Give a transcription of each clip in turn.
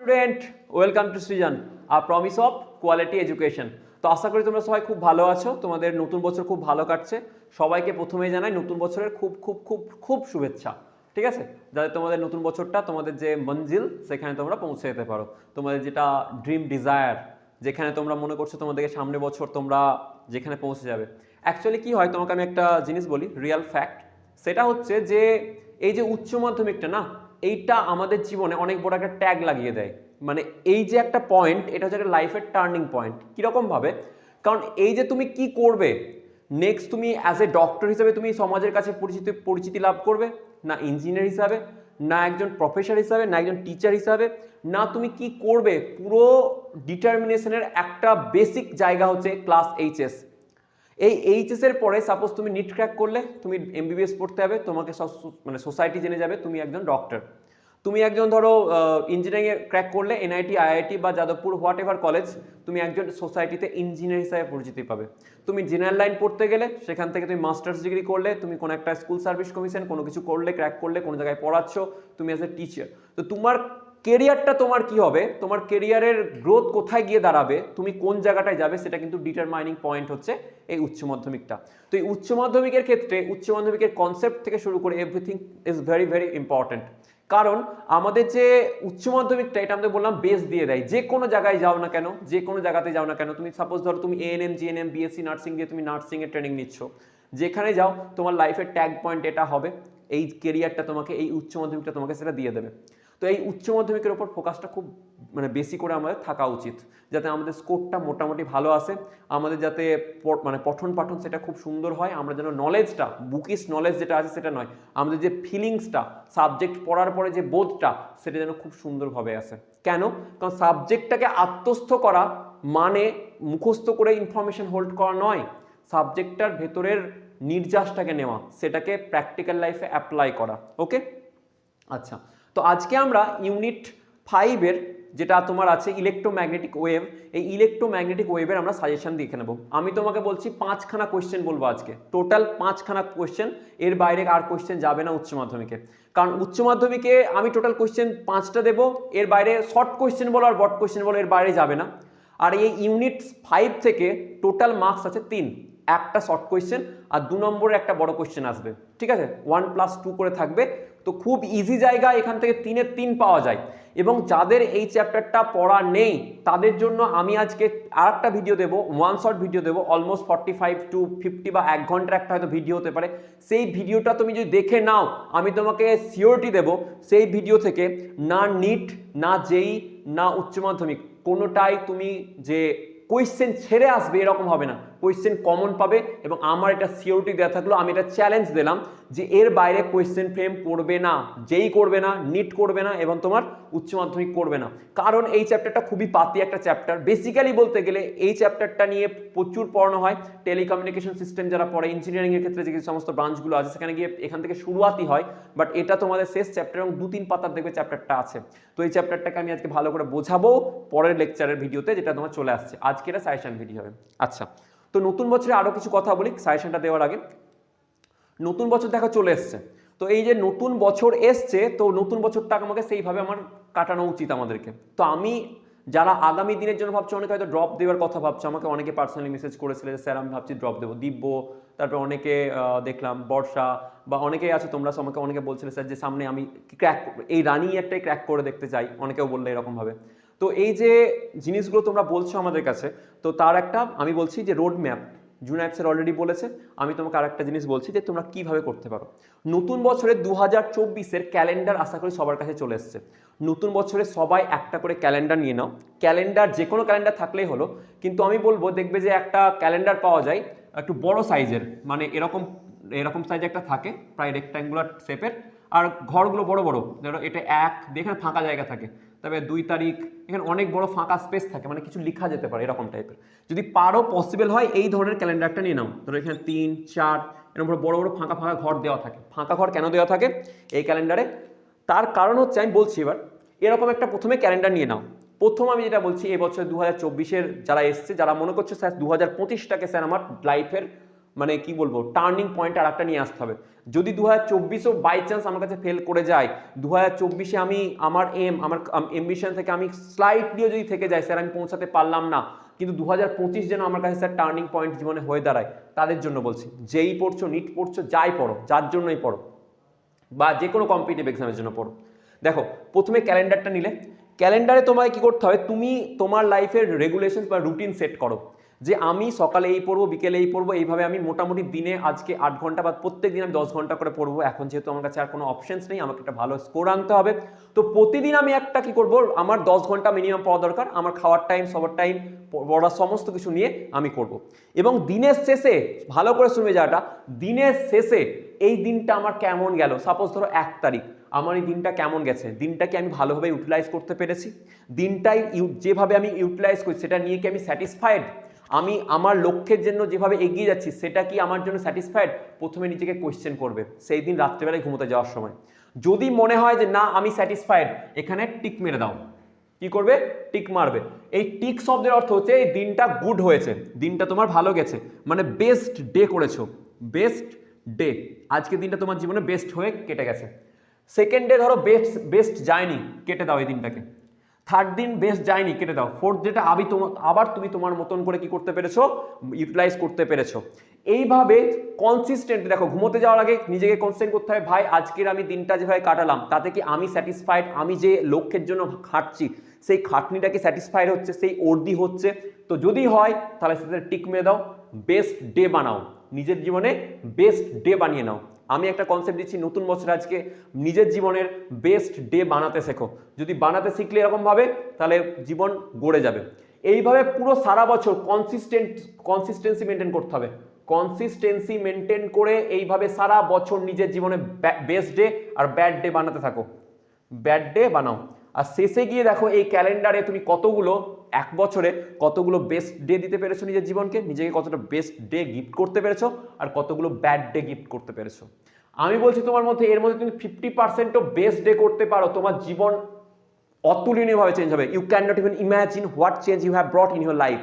Student, welcome to Srijan, a promise of quality education. তো আশা করি তোমরা সবাই খুব ভালো আছো, তোমাদের নতুন বছর খুব ভালো কাটছে। সবাইকে প্রথমেই জানাই নতুন বছরের খুব খুব খুব খুব শুভেচ্ছা। ঠিক আছে, যাতে তোমাদের নতুন বছরটা তোমাদের যে মঞ্জিল সেখানে তোমরা পৌঁছে যেতে পারো, তোমাদের যেটা ড্রিম ডিজায়ার, যেখানে তোমরা মনে করছো তোমাদেরকে সামনের বছর তোমরা যেখানে পৌঁছে যাবে। অ্যাকচুয়ালি কি হয়, তোমাকে আমি একটা জিনিস বলি, রিয়েল ফ্যাক্ট। সেটা হচ্ছে যে এই যে উচ্চ মাধ্যমিকটা না, এইটা আমাদের জীবনে অনেক বড় একটা ট্যাগ লাগিয়ে দেয়। মানে এই যে একটা পয়েন্ট, এটা হচ্ছে একটা লাইফের টার্নিং পয়েন্ট। কীরকমভাবে? কারণ এই যে তুমি কি করবে নেক্সট, তুমি অ্যাজ এ ডক্টর হিসাবে তুমি সমাজের কাছে পরিচিতি লাভ করবে, না ইঞ্জিনিয়ার হিসাবে, না একজন প্রফেসর হিসাবে, না একজন টিচার হিসাবে, না তুমি কি করবে, পুরো ডিটারমিনেশনের একটা বেসিক জায়গা হচ্ছে ক্লাস এইচএস। এই এইচএস এর পরে সাপোজ তুমি নিট ক্র্যাক করলে, তুমি এমবিবিএস পড়তে হবে, তোমাকে মানে সোসাইটি জেনে যাবে তুমি একজন ডক্টর। তুমি একজন ধরো ইঞ্জিনিয়ারিং ক্র্যাক করলে এনআইটি, আইআইটি বা যাদবপুর হোয়াট এভার কলেজ, তুমি একজন সোসাইটিতে ইঞ্জিনিয়ার হিসাবে পরিচিতি পাবে। তুমি জেনারেল লাইন পড়তে গেলে সেখান থেকে তুমি মাস্টার্স ডিগ্রি করলে, তুমি কোনো একটা স্কুল সার্ভিস কমিশন কোনো কিছু করলে, ক্র্যাক করলে, কোনো জায়গায় পড়াচ্ছ তুমি অ্যাজ এ টিচার। তো তোমার কেরিয়ারটা তোমার কি হবে, তোমার কেরিয়ারের গ্রোথ কোথায় গিয়ে দাঁড়াবে, তুমি কোন জায়গাটায় যাবে, সেটা কিন্তু ডিটারমাইনিং পয়েন্ট হচ্ছে এই উচ্চ মাধ্যমিকটা। তো এই উচ্চ মাধ্যমিকের ক্ষেত্রে উচ্চ মাধ্যমিকের কনসেপ্ট থেকে শুরু করে everything is very very important. কারণ আমাদের যে উচ্চ মাধ্যমিকটা, এটা আমাদের বললাম বেস দিয়ে দেয়। যে কোনো জায়গায় যাও না কেন, যে কোনো জায়গাতে যাও না কেন, তুমি সাপোজ ধরো তুমি এএনএম, জিএনএম, বিএসসি নার্সিং দিয়ে তুমি নার্সিংয়ের ট্রেনিং নিচ্ছ, যেখানে যাও তোমার লাইফের ট্যাগ পয়েন্ট এটা হবে, এই কেরিয়ারটা তোমাকে, এই উচ্চ মাধ্যমিকটা তোমাকে সেটা দিয়ে দেবে। তো এই উচ্চ মাধ্যমিকের ওপর ফোকাসটা খুব মানে বেশি করে আমাদের থাকা উচিত, যাতে আমাদের স্কোরটা মোটামুটি ভালো আসে, আমাদের যাতে মানে পঠন পাঠন সেটা খুব সুন্দর হয়, আমরা যেন নলেজটা, বুকিশ নলেজ যেটা আছে সেটা নয়, আমাদের যে ফিলিংসটা সাবজেক্ট পড়ার পরে যে বোধটা, সেটা যেন খুব সুন্দরভাবে আসে। কেন? কারণ সাবজেক্টটাকে আত্মস্থ করা মানে মুখস্থ করে ইনফরমেশন হোল্ড করা নয়, সাবজেক্টটার ভেতরের নির্যাসটাকে নেওয়া, সেটাকে প্র্যাকটিক্যাল লাইফে অ্যাপ্লাই করা। ওকে, আচ্ছা। তো আজকে আমরা ইউনিট 5-এর যেটা তোমার আছে ইলেকট্রোম্যাগনেটিক ওয়েভ, এই ইলেকট্রোম্যাগনেটিক ওয়েভের আমরা সাজেশন দেখে নেব। আমি তোমাকে বলছি 5খানা কোয়েশ্চেন বলবো আজকে, টোটাল 5খানা কোয়েশ্চেন, এর বাইরে আর কোয়েশ্চেন যাবে না উচ্চ মাধ্যমিকে। কারণ উচ্চ মাধ্যমিকে আমি টোটাল কোয়েশ্চেন 5টা দেবো, এর বাইরে শর্ট কোয়েশ্চেন বলো আর বড় কোয়েশ্চেন বলো, এর বাইরে যাবে না। আর এই ইউনিট 5 থেকে টোটাল মার্কস আছে 3, একটা শর্ট কোয়েশ্চেন আর 2 নম্বরের একটা বড় কোয়েশ্চেন আসবে। ঠিক আছে, 1+2 করে থাকবে। তো খুব ইজি জায়গা, এখান থেকে 3-এর 3 পাওয়া যায়। এবং যাদের এই চ্যাপ্টারটা পড়া নেই তাদের জন্য আমি আজকে আর একটা ভিডিও দেবো, ওয়ান শর্ট ভিডিও দেবো, অলমোস্ট 45 to 50 বা 1 ঘন্টার একটা হয়তো ভিডিও হতে পারে। সেই ভিডিওটা তুমি যদি দেখে নাও, আমি তোমাকে সিওরিটি দেবো সেই ভিডিও থেকে না নিট, না জেই, না উচ্চ মাধ্যমিক কোনোটাই তুমি যে কোয়েশ্চেন ছেড়ে আসবে এরকম হবে না, কোয়েশ্চেন কমন পাবে। এবং আমার এটা সিওরিটি দেওয়া থাকলো, আমি এটা চ্যালেঞ্জ দিলাম যে এর বাইরে কোয়েশ্চেন ফ্রেম করবে না, যেই করবে না, নিট করবে না এবং তোমার উচ্চ মাধ্যমিক করবে না। কারণ এই চ্যাপ্টারটা খুবই পাতি একটা চ্যাপ্টার। বেসিক্যালি বলতে গেলে এই চ্যাপ্টারটা নিয়ে প্রচুর পড়ানো হয়, টেলিকমিউনিকেশন সিস্টেম যারা পড়ে, ইঞ্জিনিয়ারিংয়ের ক্ষেত্রে যে সমস্ত ব্রাঞ্চগুলো আছে সেখানে গিয়ে এখান থেকে শুরুয়াতই হয়। বাট এটা তোমাদের শেষ চ্যাপ্টার এবং 2-3 পাতার দেখবে চ্যাপ্টারটা আছে। তো এই চ্যাপ্টারটাকে আমি আজকে ভালো করে বোঝাবো পরের লেকচারের ভিডিওতে, যেটা তোমার চলে আসছে। আজকে এটা সাজেশন ভিডিও হবে। আচ্ছা, তো নতুন বছরে আরো কিছু কথা বলি সাজেশনটা দেওয়ার আগে। নতুন বছর দেখা চলে এসছে, তো এই যে নতুন বছর এসছে, তো নতুন বছরটা আমাকে সেইভাবে আমার কাটানো উচিত আমাদেরকে। তো আমি যারা আগামী দিনের জন্য ভাবছো, অনেকে হয়তো ড্রপ দেওয়ার কথা ভাবছো, আমাকে অনেকে পার্সোনালি মেসেজ করেছিল যে স্যার আমি ভাবছি ড্রপ দেবো, দিব্য, তারপর অনেকে দেখলাম বর্ষা বা অনেকেই আছে তোমরা, আমাকে অনেকে বলছিলে স্যার যে সামনে আমি ক্র্যাক এই রানিং ইয়ারটাই ক্র্যাক করে দেখতে চাই, অনেকেও বললে এরকমভাবে। তো এই যে জিনিসগুলো তোমরা বলছো আমাদের কাছে, তো তার একটা আমি বলছি যে রোড ম্যাপ জুনায়েব স্যার অলরেডি বলেছে, আমি তোমাকে আরেকটা জিনিস বলছি যে তোমরা কিভাবে করতে পারো। নতুন বছরে 2024-এর ক্যালেন্ডার আশা করি সবার কাছে চলে এসছে। নতুন বছরে সবাই একটা করে ক্যালেন্ডার নিয়ে নাও, ক্যালেন্ডার যে কোনো ক্যালেন্ডার থাকলেই হলো। কিন্তু আমি বলবো দেখবে যে একটা ক্যালেন্ডার পাওয়া যায় একটু বড় সাইজের, মানে এরকম এরকম সাইজ একটা থাকে প্রায় রেক্ট্যাঙ্গুলার শেপের, আর ঘরগুলো বড় বড়, ধরো এটা 1, এখানে ফাঁকা জায়গা থাকে, তবে 2 তারিখ, এখানে অনেক বড় ফাঁকা স্পেস থাকে, মানে কিছু লেখা যেতে পারে এরকম টাইপের। যদি পারো পসিবল হয় এই ধরনের ক্যালেন্ডারটা নিয়ে নাও, ধরো এখানে 3, 4 এরকম বড় বড় ফাঁকা ফাঁকা ঘর দেওয়া থাকে। ফাঁকা ঘর কেন দেওয়া থাকে এই ক্যালেন্ডারে, তার কারণ হচ্ছে আমি বলছি এবার। এরকম একটা প্রথমে ক্যালেন্ডার নিয়ে নাও। প্রথম আমি যেটা বলছি, এই বছর 2024-এর যারা এসছে, যারা মনে করছে স্যার 2025টাকে স্যার আমার লাইফের মানে কি বলবো টার্নিং পয়েন্ট আর একটা নিয়ে আসতে হবে। যদি 2024ও বাই চান্স আমার কাছে ফেল করে যায়, 2024-এ আমি আমার আমার এমবিশন থেকে আমি স্লাইটলিও যদি থেকে যাই স্যার আমি পৌঁছাতে পারলাম না, কিন্তু 2025 যেন আমার কাছে স্যার টার্নিং পয়েন্ট জীবনে হয়ে দাঁড়ায়, তাদের জন্য বলছি। যেই পড়ছো, নিট পড়ছো, যাই পড়ো, যার জন্যই পড়ো, বা যে কোনো কম্পিটিটিভ এক্সামের জন্য পড়ো, দেখো প্রথমে ক্যালেন্ডারটা নিলে, ক্যালেন্ডারে তোমায় কি করতে হবে, তুমি তোমার লাইফের রেগুলেশন বা রুটিন সেট করো যে আমি সকালে এই পড়বো, বিকেলে এই পড়বো, এইভাবে আমি মোটামুটি দিনে আজকে 8 ঘন্টা বা প্রত্যেক দিন আমি 10 ঘন্টা করে পড়বো। এখন যেহেতু আমার কাছে আর কোনো অপশনস নেই, আমাকে একটা ভালো স্কোর আনতে হবে, তো প্রতিদিন আমি একটা কি করবো, আমার 10 ঘন্টা মিনিমাম পড়া দরকার, আমার খাওয়ার টাইম, সবার টাইম, পড়ার সমস্ত কিছু নিয়ে আমি করব। এবং দিনের শেষে ভালো করে শুনবে যাটা, দিনের শেষে এই দিনটা আমার কেমন গেল, সাপোজ ধরো 1 তারিখ, আমার এই দিনটা কেমন গেছে, দিনটাকে আমি ভালোভাবে ইউটিলাইজ করতে পেরেছি, দিনটাই যেভাবে আমি ইউটিলাইজ করি সেটা নিয়ে কি আমি স্যাটিসফাইড, আমি আমার লক্ষ্যের জন্য যেভাবে এগিয়ে যাচ্ছি সেটা কি আমার জন্য স্যাটিসফাইড, প্রথমে নিজেকে কোয়েশ্চেন করবে সেই দিন রাত্রেবেলায় ঘুমোতে যাওয়ার সময়। যদি মনে হয় যে না আমি স্যাটিসফাইড, এখানে টিক মেরে দাও। কি করবে? টিক মারবে। এই টিক শব্দের অর্থ হচ্ছে এই দিনটা গুড হয়েছে, দিনটা তোমার ভালো গেছে, মানে বেস্ট ডে করেছো, বেস্ট ডে, আজকে দিনটা তোমার জীবনে বেস্ট হয়ে কেটে গেছে। সেকেন্ড ডে ধরো বেস্ট যায়নি, কেটে দাও এই দিনটাকে। থার্ড দিন বেস্ট যায়নি, কেটে দাও। ফোর্থ ডেটা আবার তুমি তোমার মতন করে কি করতে পেরেছো, ইউটিলাইজ করতে পেরেছো। এইভাবে কনসিস্টেন্ট, দেখো ঘুমোতে যাওয়ার আগে নিজেকে কনসেন্ট করতে হবে, ভাই আজকের আমি দিনটা যেভাবে কাটালাম তাতে কি আমি স্যাটিসফাইড, আমি যে লক্ষ্যের জন্য খাটছি সেই খাটনিটা কি স্যাটিসফাইড হচ্ছে, সেই অর্দি হচ্ছে, তো যদি হয় তাহলে সেটা টিক মেরে দাও, বেস্ট ডে বানাও, নিজের জীবনে বেস্ট ডে বানিয়ে নাও। আমি একটা কনসেপ্ট দিচ্ছি, নতুন বছর আজকে নিজের জীবনের বেস্ট ডে বানাতে শেখো, যদি বানাতে শিখলে এরকম ভাবে তাহলে জীবন গড়ে যাবে। এইভাবে পুরো সারা বছর কনসিস্টেন্সি মেনটেন করতে হবে, কনসিস্টেন্সি মেনটেন করে এইভাবে সারা বছর নিজের জীবনে বেস্ট ডে আর ব্যাড ডে বানাতে থাকো, ব্যাড ডে বানাও। আর শেষে গিয়ে দেখো এই ক্যালেন্ডারে তুমি কতগুলো এক বছরে কতগুলো বেস্ট ডে দিতে পেরেছো নিজের জীবনকে, নিজেকে কতটা বেস্ট ডে গিফট করতে পেরেছো আর কতগুলো ব্যাড ডে গিফট করতে পেরেছো। আমি বলছি তোমার মধ্যে এর মধ্যে তুমি 50%ও বেস্ট ডে করতে পারো, তোমার জীবন অতুলনীয়ভাবে চেঞ্জ হবে। You can not even imagine what change you have brought in your life.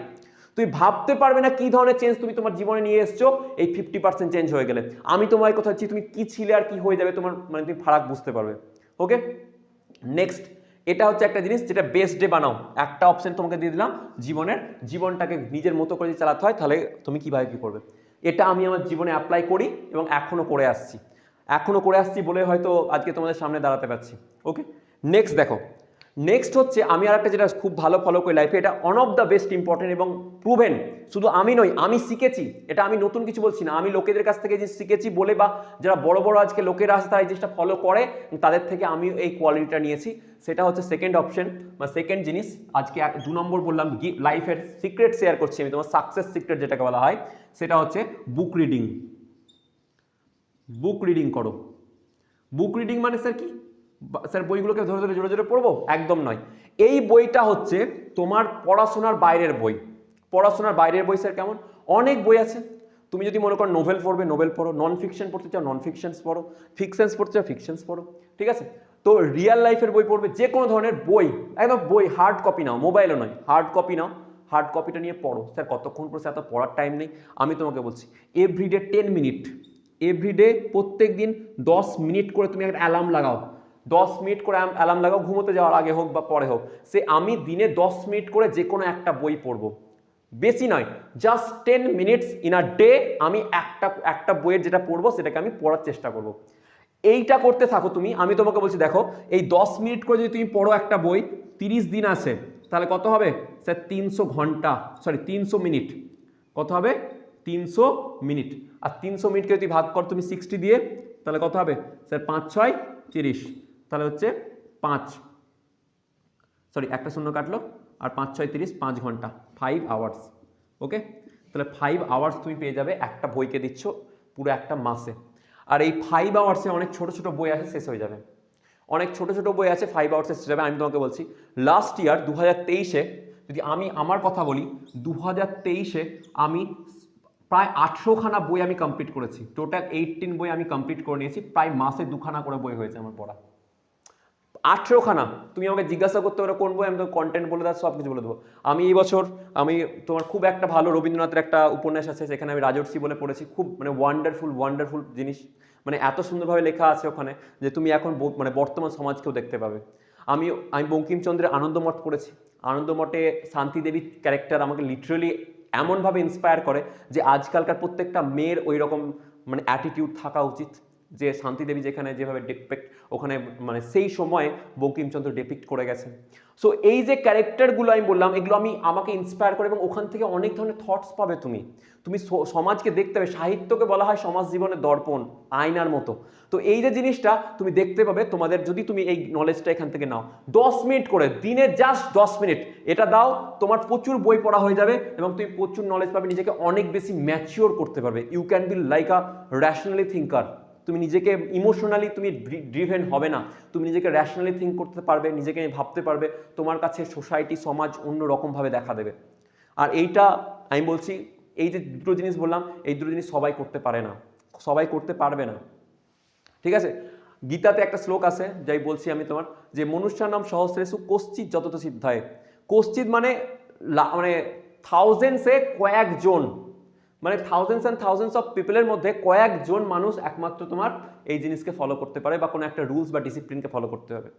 তুমি ভাবতে পারবে না কি ধরনের চেঞ্জ তুমি তোমার জীবনে নিয়ে এসছো এই 50% চেঞ্জ হয়ে গেলে। আমি তোমার কথা হচ্ছি তুমি কি ছিলে আর কি হয়ে যাবে তোমার, মানে তুমি ফারাক বুঝতে পারবে। ওকে, নেক্সট, এটা হচ্ছে একটা জিনিস যেটা বেস্ট ডে বানাও, একটা অপশন তোমাকে দিয়ে দিলাম, জীবনটাকে নিজের মতো করে চালাতে হয় তাহলে তুমি কিভাবে কি করবে। এটা আমি আমার জীবনে অ্যাপ্লাই করি এবং এখনো করে আসছি বলে হয়তো আজকে তোমাদের সামনে দাঁড়াতে পারছি। ওকে, নেক্সট দেখো, নেক্সট হচ্ছে আমি আর একটা যেটা খুব ভালো ফলো করি লাইফে, এটা one of the best important এবং প্রুভেন, শুধু আমি নই, আমি শিখেছি, এটা আমি নতুন কিছু বলছি না, আমি লোকেদের কাছ থেকে যে শিখেছি বলে, বা যারা বড় বড় আজকে লোকেরা আছে তারা এই জিনিসটা ফলো করে, তাদের থেকে আমি এই কোয়ালিটিটা নিয়েছি। সেটা হচ্ছে সেকেন্ড অপশন বা সেকেন্ড জিনিস, আজকে 2 নম্বর বললাম, লাইফের সিক্রেট শেয়ার করছি আমি, তোমার সাকসেস সিক্রেট যেটাকে বলা হয়, সেটা হচ্ছে বুক রিডিং। বুক রিডিং করো। বুক রিডিং মানে স্যার কি, স্যার বইগুলোকে ধরে ধরে জোরে জোরে পড়বো, একদম নয়। এই বইটা হচ্ছে তোমার পড়াশোনার বাইরের বই। পড়াশোনার বাইরের বই স্যার কেমন, অনেক বই আছে। তুমি যদি মনে করো নোভেল পড়বে, নোভেল পড়ো, নন ফিকশন পড়তে চাও নন ফিকশনস পড়ো, ফিকশনস পড়তে চাও ফিকশনস পড়ো, ঠিক আছে। তো রিয়েল লাইফের বই পড়বে, যে কোনো ধরনের বই, একদম বই হার্ড কপি নাও, মোবাইলও নয়, হার্ড কপি নাও, হার্ড কপিটা নিয়ে পড়ো। স্যার কতক্ষণ পড়ছে, এত পড়ার টাইম নেই। আমি তোমাকে বলছি এভরিডে 10 মিনিট, এভরিডে প্রত্যেক দিন 10 মিনিট করে তুমি একটা অ্যালার্ম লাগাও, 10 মিনিট করে অ্যালার্ম লাগাও, ঘুমোতে যাওয়ার আগে হোক বা পরে হোক, সে আমি দিনে 10 মিনিট করে যে কোনো একটা বই পড়বো, বেশি নয়, just 10 minutes in a day. আমি একটা বইয়ের যেটা পড়বো সেটাকে আমি পড়ার চেষ্টা করব। এইটা করতে থাকো তুমি। আমি তোমাকে বলছি দেখো, এই 10 মিনিট করে যদি তুমি পড়ো একটা বই, 30 দিন আসে, তাহলে কত হবে স্যার, 300 ঘন্টা, সরি 300 মিনিট। কত হবে? 300 মিনিট। আর 300 মিনিটকে যদি ভাগ কর তুমি 60 দিয়ে, তাহলে কত হবে স্যার, 5 6 30, তাহলে হচ্ছে 5, সরি একটা শূন্য কাটলো, আর 5 6 30, 5 ঘন্টা, 5 আওয়ার্স। ওকে, তাহলে 5 আওয়ার্স তুমি পেয়ে যাবে, একটা বইকে দিচ্ছ পুরো একটা মাসে। আর এই 5 আওয়ার্সে অনেক ছোট ছোট বই আছে, শেষ হয়ে যাবে, অনেক ছোট ছোট বই আছে 5 আওয়ার্সে শেষ হয়ে যাবে। আমি তোমাকে বলছি লাস্ট ইয়ার 2023-এ যদি আমি আমার কথা বলি, 2023-এ আমি প্রায় 18খানা বই আমি কমপ্লিট করেছি, টোটাল 18 বই আমি কমপ্লিট করে নিয়েছি, প্রায় মাসে 2খানা করে বই হয়েছে আমার পড়া। 18খানা। তুমি আমাকে জিজ্ঞাসা করতে পারো কোন বই, আমি তো কন্টেন্ট বলে দেবো, সব কিছু বলে দেবো। আমি এই বছর আমি তোমার খুব একটা ভালো রবীন্দ্রনাথের একটা উপন্যাস আছে, সেখানে আমি রাজর্ষি বলে পড়েছি, খুব মানে ওয়ান্ডারফুল জিনিস, মানে এত সুন্দরভাবে লেখা আছে ওখানে যে তুমি এখন মানে বর্তমান সমাজকেও দেখতে পাবে। আমি আমি বঙ্কিমচন্দ্রের আনন্দমঠ পড়েছি। আনন্দমঠে শান্তি দেবীর ক্যারেক্টার আমাকে লিটারালি এমনভাবে ইন্সপায়ার করে যে আজকালকার প্রত্যেকটা মেয়ের ওই রকম মানে অ্যাটিটিউড থাকা উচিত, যে শান্তি দেবী যেখানে যেভাবে ডিপিক্ট ওখানে মানে সেই সময়ে বঙ্কিমচন্দ্র ডিপিক্ট করে গেছেন। সো এই যে ক্যারেক্টারগুলো আমি বললাম, এগুলো আমাকে ইন্সপায়ার করে এবং ওখান থেকে অনেক ধরনের থটস পাবে। তুমি সমাজকে দেখতে পাবে। সাহিত্যকে বলা হয় সমাজ জীবনের দর্পণ, আয়নার মতো। তো এই যে জিনিসটা তুমি দেখতে পাবে তোমাদের, যদি তুমি এই নলেজটা এখান থেকে নাও 10 মিনিট করে দিনে, জাস্ট 10 মিনিট এটা দাও, তোমার প্রচুর বই পড়া হয়ে যাবে এবং তুমি প্রচুর নলেজ পাবে, নিজেকে অনেক বেশি ম্যাচিওর করতে পারবে। You can be like a rationally thinker. তুমি নিজেকে ইমোশনালি তুমি ড্রিভেন হবে না, তুমি নিজেকে র্যাশনালি থিঙ্ক করতে পারবে, নিজেকে ভাবতে পারবে, তোমার কাছে সোসাইটি সমাজ অন্য রকমভাবে দেখা দেবে। আর এইটা আমি বলছি, এই যে দুটো জিনিস বললাম, এই দুটো জিনিস সবাই করতে পারে না, সবাই করতে পারবে না, ঠিক আছে? গীতাতে একটা শ্লোক আছে, যাই বলছি আমি তোমার, যে মনুষ্যানাম সহস্রেষু কশ্চিৎ যতত সিদ্ধায়। কশ্চিৎ মানে মানে থাউজেন্ডসে কয়েকজন, মানে থাউজেন্ডস অ্যান্ড থাউজেন্ডস অফ পিপলের মধ্যে কয়েকজন মানুষ একমাত্র তোমার এই জিনিসকে ফলো করতে পারে বা কোনো একটা রুলস বা ডিসিপ্লিনকে ফলো করতে হবে।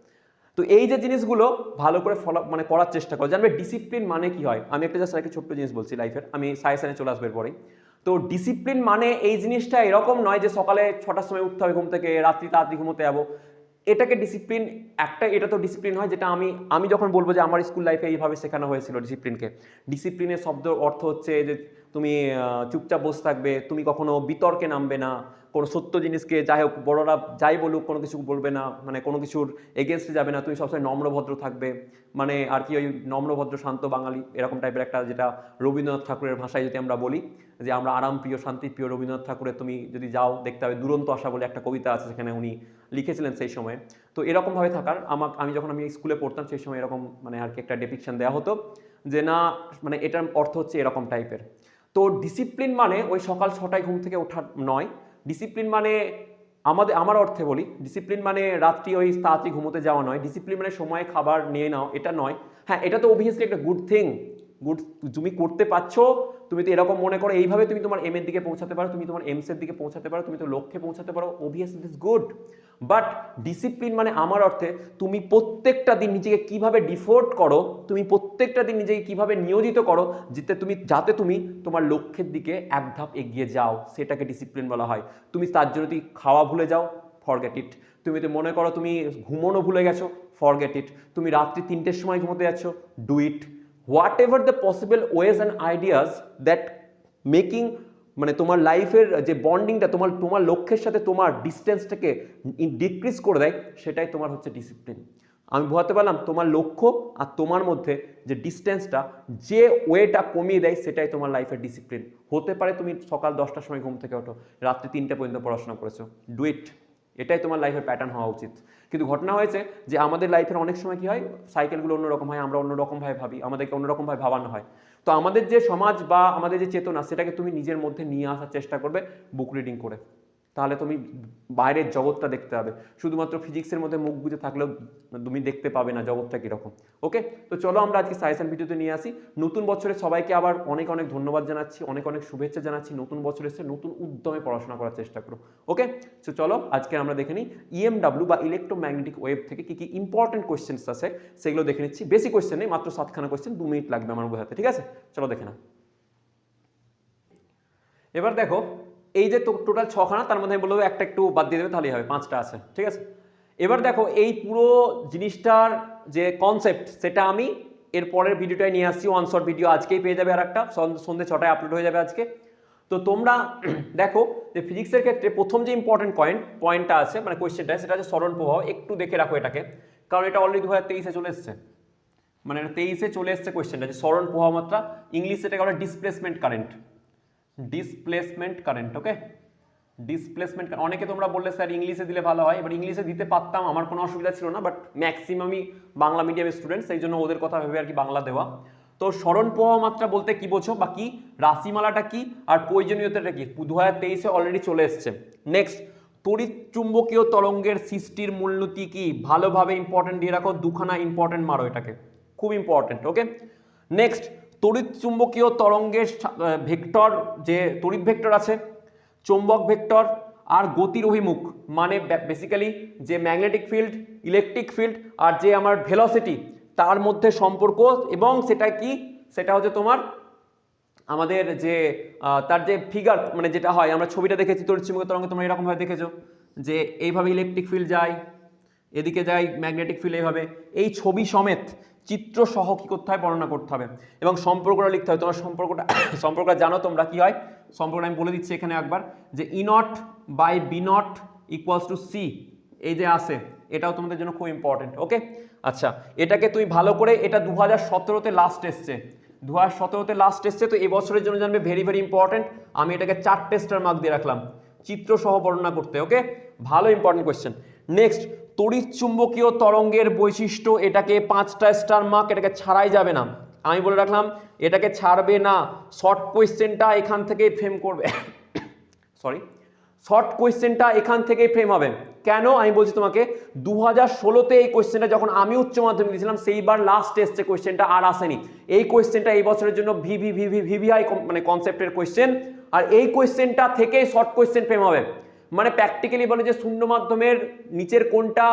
তো এই যে জিনিসগুলো ভালো করে ফলো মানে করার চেষ্টা করো, জানবে ডিসিপ্লিন মানে কি হয়। আমি একটা জাস্ট একটা ছোট্ট জিনিস বলছি লাইফের, আমি সায়েন্সে চলে আসবে পরেই। তো ডিসিপ্লিন মানে এই জিনিসটা এরকম নয় যে সকালে 6টার সময় উঠতে হবে ঘুম থেকে, রাত্রি তাড়াতাড়ি ঘুমোতে যাবো, এটাকে ডিসিপ্লিন একটা, এটা তো ডিসিপ্লিন হয় যেটা আমি যখন বলবো যে আমার স্কুল লাইফে এইভাবে শেখানো হয়েছিল ডিসিপ্লিনকে। ডিসিপ্লিনের শব্দ অর্থ হচ্ছে যে তুমি চুপচাপ বসে থাকবে, তুমি কখনো বিতর্কে নামবে না, কোনো সত্য জিনিসকে যাই হোক বড়রা যাই বলুক কোনো কিছু বলবে না, মানে কোনো কিছুর এগেনস্টে যাবে না, তুমি সবসময় নম্রভদ্র থাকবে, মানে আর কি ওই নম্রভদ্র শান্ত বাঙালি এরকম টাইপের একটা, যেটা রবীন্দ্রনাথ ঠাকুরের ভাষায় যদি আমরা বলি যে আমরা আরাম প্রিয় শান্তি প্রিয় রবীন্দ্রনাথ ঠাকুরের, তুমি যদি যাও দেখতে হবে দুরন্ত আশা বলে একটা কবিতা আছে, সেখানে উনি লিখেছিলেন সেই সময়। তো এরকমভাবে থাকার আমি যখন স্কুলে পড়তাম সেই সময় এরকম মানে আর কি একটা ডেপিকশন দেওয়া হতো যে না, মানে এটার অর্থ হচ্ছে এরকম টাইপের। তো ডিসিপ্লিন মানে ওই সকাল 6টায় ঘুম থেকে ওঠা নয়। ডিসিপ্লিন মানে আমার অর্থে বলি, ডিসিপ্লিন মানে রাত্রি ওই তাড়াতাড়ি ঘুমোতে যাওয়া নয়। ডিসিপ্লিন মানে সময়ে খাবার নিয়ে নাও, এটা নয়। হ্যাঁ, এটা তো অবভিয়াসলি একটা গুড থিং, গুড, তুমি করতে পারছো, তুমি তো এরকম মনে করো এইভাবে তুমি তোমার এম এর দিকে পৌঁছাতে পারো, তুমি তোমার এমস এর দিকে পৌঁছাতে পারো, তুমি তো লক্ষ্যে পৌঁছাতে পারো, obviously it is good. But discipline মানে আমার অর্থে তুমি প্রত্যেকটা দিন নিজেকে কিভাবে ডিফোর্ট করো, তুমি প্রত্যেকটা দিন নিজেকে কিভাবে নিয়োজিত করো যাতে তুমি তোমার লক্ষ্যের দিকে এক ধাপ এগিয়ে যাও, সেটাকে ডিসিপ্লিন বলা হয়। তুমি তার জন্য তুমি খাওয়া ভুলে যাও, ফরগেট ইট। তুমি তো মনে করো তুমি ঘুমোনো ভুলে গেছো, ফরগেট ইট। তুমি রাত্রি 3টের সময় ঘুমোতে যাচ্ছ, do it. What ever the possible ways and ideas that making মানে তোমার লাইফের যে বন্ডিংটা তোমার লক্ষ্যের সাথে তোমার ডিস্টেন্সটাকে ডিক্রিজ করে দেয়, সেটাই তোমার হচ্ছে ডিসিপ্লিন। আমি বোঝাতে পারলাম? তোমার লক্ষ্য আর তোমার মধ্যে যে ডিস্টেন্সটা, যে ওয়েটা কমিয়ে দেয়, সেটাই তোমার লাইফের ডিসিপ্লিন। হতে পারে তুমি সকাল 10টার সময় ঘুম থেকে ওঠো, রাত্রি 3টে পর্যন্ত পড়াশোনা করেছো, ডু ইট। এটাই তোমার লাইফের প্যাটার্ন হওয়া উচিত। কিন্তু ঘটনা হয়েছে যে আমাদের লাইফের অনেক সময় কি হয়, সাইকেলগুলো অন্যরকম হয়, আমরা অন্যরকমভাবে ভাবি, আমাদেরকে অন্যরকমভাবে ভাবানো হয়। তো আমাদের যে সমাজ বা আমাদের যে চেতনা, সেটাকে তুমি নিজের মধ্যে নিয়ে আসার চেষ্টা করবে বুক রিডিং করে। তাহলে তুমি বাইরের জগৎটা দেখতে পাবে। শুধুমাত্র ফিজিক্সের মধ্যে মুখ বুঝে থাকলেও তুমি দেখতে পাবে না জগৎটা কীরকম। ওকে, তো চলো আমরা আজকে সাজেশন ভিডিওতে নিয়ে আসি। নতুন বছরে সবাইকে আবার অনেক অনেক ধন্যবাদ জানাচ্ছি, অনেক অনেক শুভেচ্ছা জানাচ্ছি। নতুন বছর এসে নতুন উদ্যমে পড়াশোনা করার চেষ্টা করো। ওকে, তো চলো আজকে আমরা দেখে নিই ইএমডাব্লিউ বা ইলেকট্রোম্যাগনেটিক ওয়েভ থেকে কী কী ইম্পর্টেন্ট কোয়েশ্চেন্স আছে সেগুলো দেখে নিচ্ছি। বেশি কোয়েশ্চেন নেই, মাত্র 7খানা কোয়েশ্চেন, 2 মিনিট লাগবে আমার বোঝাতে, ঠিক আছে? চলো দেখে না। এবার দেখো, এই যে টোটাল 6খানা, তার মধ্যে আমি বলবো একটা একটু বাদ দিয়ে দেবে, তাহলেই হবে, 5টা আছে, ঠিক আছে? এবার দেখো এই পুরো জিনিসটার যে কনসেপ্ট, সেটা আমি এর পরের ভিডিওটাই নিয়ে আসছি, ওয়ান শট ভিডিও আজকেই পেয়ে যাবে, আর একটা সন্ধ্যে 6টায় আপলোড হয়ে যাবে আজকে। তো তোমরা দেখো যে ফিজিক্সের ক্ষেত্রে প্রথম যে ইম্পর্টেন্ট পয়েন্টটা আছে, মানে কোয়েশ্চেনটা, সেটা হচ্ছে সরণ প্রবাহ। একটু দেখে রাখো এটাকে, কারণ এটা অলরেডি 2023-এ চলে এসছে, মানে 23-এ চলে এসছে কোয়েশ্চেনটা, যে সরণ প্রবাহ মাত্রা। ইংলিশে এটাকে বলে ডিসপ্লেসমেন্ট কারেন্ট, ডিসপ্লেসমেন্ট কারেন্ট। ওকে, ডিসপ্লেসমেন্ট। অনেকে তোমরা বললে স্যার ইংলিশে দিলে ভালো হয়, এবার ইংলিশে দিতে পারতাম, আমার কোনো অসুবিধা ছিল না, বাট ম্যাক্সিমামই বাংলা মিডিয়ামের স্টুডেন্ট, সেই জন্য ওদের কথা ভেবে আর কি বাংলা দেওয়া। তো সরণ প্রবাহ মাত্রা বলতে কি বোঝো বা কি, রাশিমালাটা কি আর প্রয়োজনীয়তাটা কি, 2023-এ অলরেডি চলে এসছে। নেক্সট, তড়িৎ চুম্বকীয় তরঙ্গের সৃষ্টির মূলনীতি কি? ভালোভাবে ইম্পর্টেন্ট দিয়ে রাখো, দুখানা ইম্পর্টেন্ট মারো এটাকে, খুব ইম্পর্টেন্ট। ওকে, নেক্সট, তড়িৎ চুম্বকীয় তরঙ্গের ভেক্টর, যে তড়িৎ ভেক্টর আছে, চৌম্বক ভেক্টর আর গতির অভিমুখ, মানে বেসিক্যালি যে ম্যাগনেটিক ফিল্ড, ইলেকট্রিক ফিল্ড আর যে আমার ভেলোসিটি, তার মধ্যে সম্পর্ক, এবং সেটা কি, সেটা হচ্ছে তোমার আমাদের যে তার যে ফিগার, মানে যেটা হয় আমরা ছবিটা দেখেছি তড়িৎ চুম্বকীয় তরঙ্গ, তোমরা এরকমভাবে দেখেছো যে এইভাবে ইলেকট্রিক ফিল্ড যায়, এদিকে যায় ম্যাগনেটিক ফিল্ড, এইভাবে এই ছবি সমেত চিত্র সহ কি করতে হয়, বর্ণনা করতে হবে এবং সম্পর্কটা লিখতে হবে। তোমার সম্পর্কটা জানো তোমরা কি হয়, সম্পর্কটা আমি বলে দিচ্ছি এখানে একবার, যে E not by B not equals to C, এই যে আসে, এটাও তোমাদের জন্য খুব ইম্পর্টেন্ট। ওকে, আচ্ছা, এটাকে তুই ভালো করে, এটা 2017-তে লাস্ট এসছে, 2017-তে লাস্ট এসছে, তো এই বছরের জন্য জানবে ভেরি ভেরি ইম্পর্টেন্ট। আমি এটাকে 4টে স্টার মার্ক দিয়ে রাখলাম, চিত্র সহ বর্ণনা করতে। ওকে, ভালো ইম্পর্টেন্ট কোয়েশ্চেন। নেক্সট, তড়িৎ চুম্বকীয় তরঙ্গের বৈশিষ্ট্য, এটাকে 5টা স্টার মার্ক, এটাকে ছাড়াই যাবে না, আমি বলে রাখলাম এটাকে ছাড়বে না। শর্ট কোয়েশ্চেনটা এখান থেকেই ফ্রেম করবে সরি, শর্ট কোয়েশ্চেনটা এখান থেকেই ফ্রেম হবে। কেন আমি বলছি তোমাকে, 2016-তে এই কোয়েশ্চেনটা যখন আমি উচ্চ মাধ্যমিক দিয়েছিলাম, সেইবার লাস্ট এসছে কোয়েশ্চেনটা, আর আসেনি। এই কোয়েশ্চেনটা এই বছরের জন্য ভিভিআই মানে কনসেপ্টের কোয়েশ্চেন, আর এই কোয়েশ্চেনটা থেকেই শর্ট কোয়েশ্চেন ফ্রেম হবে। মানে প্র্যাকটিক্যালি বলে যে শূন্য মাধ্যমের নিচের কোনটা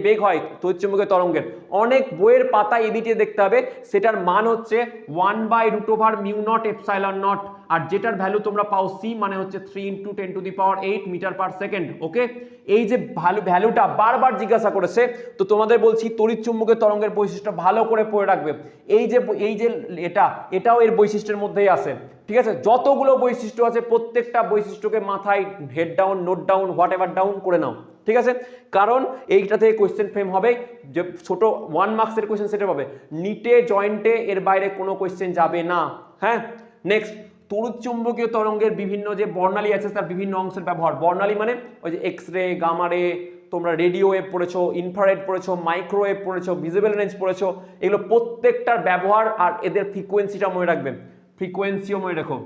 বেগ হয় তড়িৎচুম্বকীয় তরঙ্গের, অনেক বইয়ের পাতা এদিকে দেখতে হবে, সেটার মান হচ্ছে 1/√μ0ε0, আর যেটার ভ্যালু তোমরা পাও সি, মানে হচ্ছে 3 × 10⁸ মিটার পার সেকেন্ড। ওকে, এই যে ভ্যালুটা বারবার জিজ্ঞাসা করেছে, তো তোমাদের বলছি তড়িৎ চুম্বকীয় তরঙ্গের বৈশিষ্ট্য ভালো করে পড়ে রাখবে। এই যে এটাও এর বৈশিষ্ট্যের মধ্যেই আছে, ঠিক আছে? যতগুলো বৈশিষ্ট্য আছে প্রত্যেকটা বৈশিষ্ট্যকে মাথায় head down, note down, what ever down করে নাও, ঠিক আছে? কারণ এইটা থেকে কোয়েশ্চেন ফ্রেম হবে, যে ছোট 1 মার্কসের কোয়েশ্চেন সেটা পাবে, নিটে জয়েন্টে এর বাইরে কোনো কোয়েশ্চেন যাবে না। হ্যাঁ, নেক্সট, তড়িৎ চুম্বকীয় তরঙ্গের বিভিন্ন যে বর্ণালী আছে তার বিভিন্ন অংশের ব্যবহার। বর্ণালী মানে ওই যে এক্স রে, গামা রে, তোমরা রেডিও ওয়েভ পড়েছো, ইনফ্রারেড পড়েছো, মাইক্রোওয়েভ পড়েছো, ভিজিবল রেঞ্জ পড়েছো, এগুলো প্রত্যেকটার ব্যবহার আর এদের ফ্রিকোয়েন্সিটা মনে রাখবে, ফ্রিকোয়েন্সিও মনে রাখো,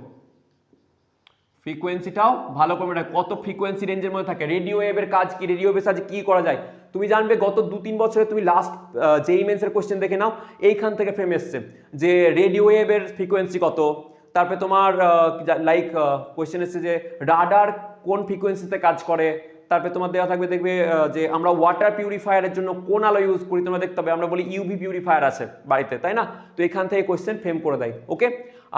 ফ্রিকোয়েন্সিটাও ভালো করে মনে রাখো, কত ফ্রিকোয়েন্সি রেঞ্জের মধ্যে থাকে, রেডিও ওয়েভের কাজ কি, রেডিও ওয়েভের সাহায্যে কি করা যায় তুমি জানবে। গত 2-3 বছরে তুমি লাস্ট জেইই মেন্সের কোশ্চেন দেখে নাও, এইখান থেকে ফ্রেম এসছে যে রেডিও ওয়েভের ফ্রিকোয়েন্সি কত, তারপরে তোমার লাইক কোয়েশ্চেন এসছে যে রাডার কোন ফ্রিকোয়েন্সিতে কাজ করে, তারপরে তোমার দেওয়া থাকবে, দেখবে যে আমরা ওয়াটার পিউরিফায়ারের জন্য কোন আলো ইউজ করি, তোমরা দেখতে হবে, আমরা বলি ইউভি পিউরিফায়ার আছে বাড়িতে, তাই না? তো এখান থেকে কোয়েশ্চেন ফ্রেম করে দেয়। ওকে,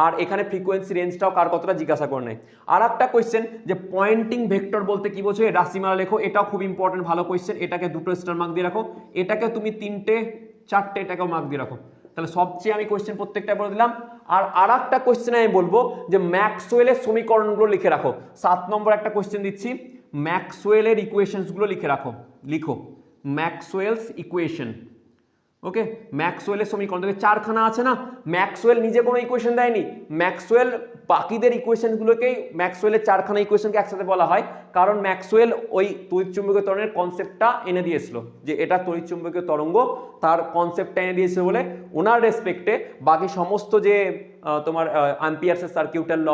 আর এখানে ফ্রিকোয়েন্সি রেঞ্জটাও কার কতটা জিজ্ঞাসা করে নেয়। আর একটা কোয়েশ্চেন, যে পয়েন্টিং ভেক্টর বলতে কি বোঝো, রাশিমালা লেখো, এটাও খুব ইম্পর্টেন্ট ভালো কোয়েশ্চেন, এটাকে 2টো স্টার মার্ক দিয়ে রাখো, এটাকে তুমি 3টে 4টে, এটাকেও মার্ক দিয়ে রাখো। তাহলে সবচেয়ে আমি কোয়েশ্চেন প্রত্যেকটা বলে দিলাম। আর একটা কোয়েশ্চেন আমি বলবো যে ম্যাক্সওয়েলের সমীকরণগুলো লিখে রাখো। 7 নম্বর একটা কোয়েশ্চেন দিচ্ছি, ম্যাক্সওয়েলের ইকুয়েশনসগুলো লিখো ম্যাক্সওয়েলস ইকুয়েশন। ওকে, ম্যাক্সওয়েলের সমীকরণ দেখবে 4খানা আছে না, ম্যাক্সওয়েল নিজে কোনো ইকুয়েশন দেয়নি, ম্যাক্সওয়েল বাকিদের ইকুয়েশনগুলোকেই, ম্যাক্সওয়েলের 4খানা ইকুয়েশনকে একসাথে বলা হয়, কারণ ম্যাক্সওয়েল ওই তড়িৎচুম্বকীয় তরঙ্গের কনসেপ্টটা এনে দিয়েছিল, যে এটা তড়িৎচুম্বকীয় তরঙ্গ, তার কনসেপ্টটা এনে দিয়েছিল বলে ওনার রেসপেক্টে বাকি সমস্ত যে তোমার অ্যাম্পিয়ার্সের সার্কিউটার ল,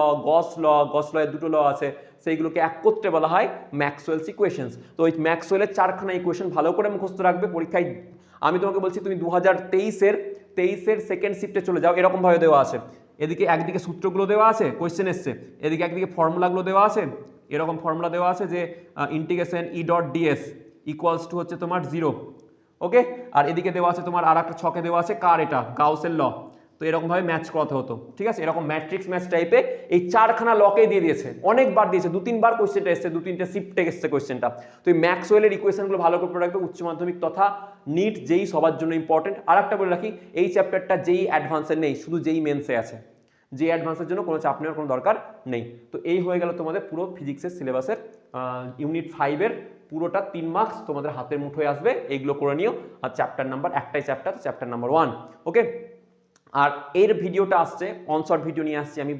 গস লয়ের 2টো ল আছে, সেইগুলোকে একত্রে বলা হয় ম্যাক্সওয়েলস ইকুয়েশনস। তো ওই ম্যাক্সওয়েলের 4খানা ইকুয়েশন ভালো করে মুখস্থ রাখবে, পরীক্ষায় আমি তোমাকে বলছি তুমি 2023-এর সেকেন্ড শিফটে চলে যাও, এরকম ভাবে দেওয়া আছে, এদিকে একদিকে সূত্রগুলো দেওয়া আছে, কোয়েশ্চেন এসছে, এদিকে একদিকে ফর্মুলাগুলো দেওয়া আছে, এরকম ফর্মুলা দেওয়া আছে যে ইন্টিগ্রেশন E.ds ইকুয়ালস টু হচ্ছে তোমার 0। ওকে, আর এদিকে দেওয়া আছে তোমার আর একটা ছকে দেওয়া আছে কার, এটা গাউসের ল, তো এরকম ভাবে ম্যাচ করাতে হতো, ঠিক আছে? এরকম ম্যাট্রিক্স ম্যাচ টাইপে এই 4খানা লকেই দিয়ে দিয়েছে, অনেকবার দিয়েছে, 2-3 বার কোয়েশ্চেনটা এসছে, 2-3টে শিফটে এসছে কোয়েশ্চেনটা। তো এই ম্যাক্সওয়েলের ইকুয়েশনগুলো ভালো করে পড়ে রাখবে, উচ্চ মাধ্যমিক তথা নিট যেই সবার জন্য ইম্পর্টেন্ট। আর একটা বলে রাখি, এই চ্যাপ্টারটা যেই অ্যাডভান্সের নেই, শুধু যেই মেন্সে আছে, যে অ্যাডভান্সের জন্য কোনো চাপ নেওয়ার কোনো দরকার নেই। তো এই হয়ে গেল তোমাদের পুরো ফিজিক্সের সিলেবাসের ইউনিট 5-এর পুরোটা 3 মার্কস তোমাদের হাতের মুঠোয় আসবে, এইগুলো করে নিও। আর চ্যাপ্টার নাম্বার একটাই চ্যাপ্টার, চ্যাপ্টার নাম্বার 1। ওকে, আর এর ভিডিওটা আসছে, অনশর্ট ভিডিও নিয়ে আসছি আমি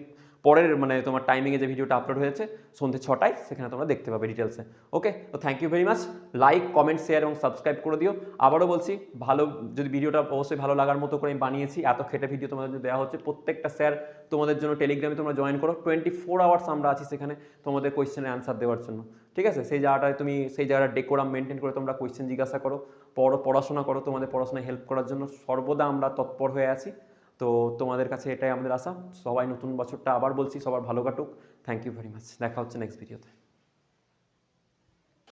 পরের মানে তোমার টাইমিংয়ে যে ভিডিওটা আপলোড হয়েছে সন্ধ্যে 6টায়, সেখানে তোমরা দেখতে পাবে ডিটেলসে। ওকে, তো thank you very much. Like, comment, share এবং সাবস্ক্রাইব করে দিও। আবারও বলছি, ভালো যদি ভিডিওটা অবশ্যই ভালো লাগার মতো করে আমি বানিয়েছি, এত খেটে ভিডিও তোমাদের জন্য দেওয়া হচ্ছে, প্রত্যেকটা স্যার তোমাদের জন্য টেলিগ্রামে তোমরা জয়েন করো, 24 আওয়ার্স আমরা আছি সেখানে তোমাদের কোয়েশ্চেনের অ্যান্সার দেওয়ার জন্য। ঠিক আছে, সেই জায়গাটায় তুমি সেই জায়গাটা ডেকোরাম মেনটেন করে তোমরা কোয়েশ্চেন জিজ্ঞাসা করো, পড়াশোনা করো, তোমাদের পড়াশোনায় হেল্প করার জন্য সর্বদা আমরা তৎপর হয়ে আছি। তো তোমাদের কাছে এটাই আমাদের আশা। সবাই নতুন বছরটা আবার বলছি সবার ভালো কাটুক। Thank you very much. দেখা হচ্ছে নেক্সট ভিডিওতে।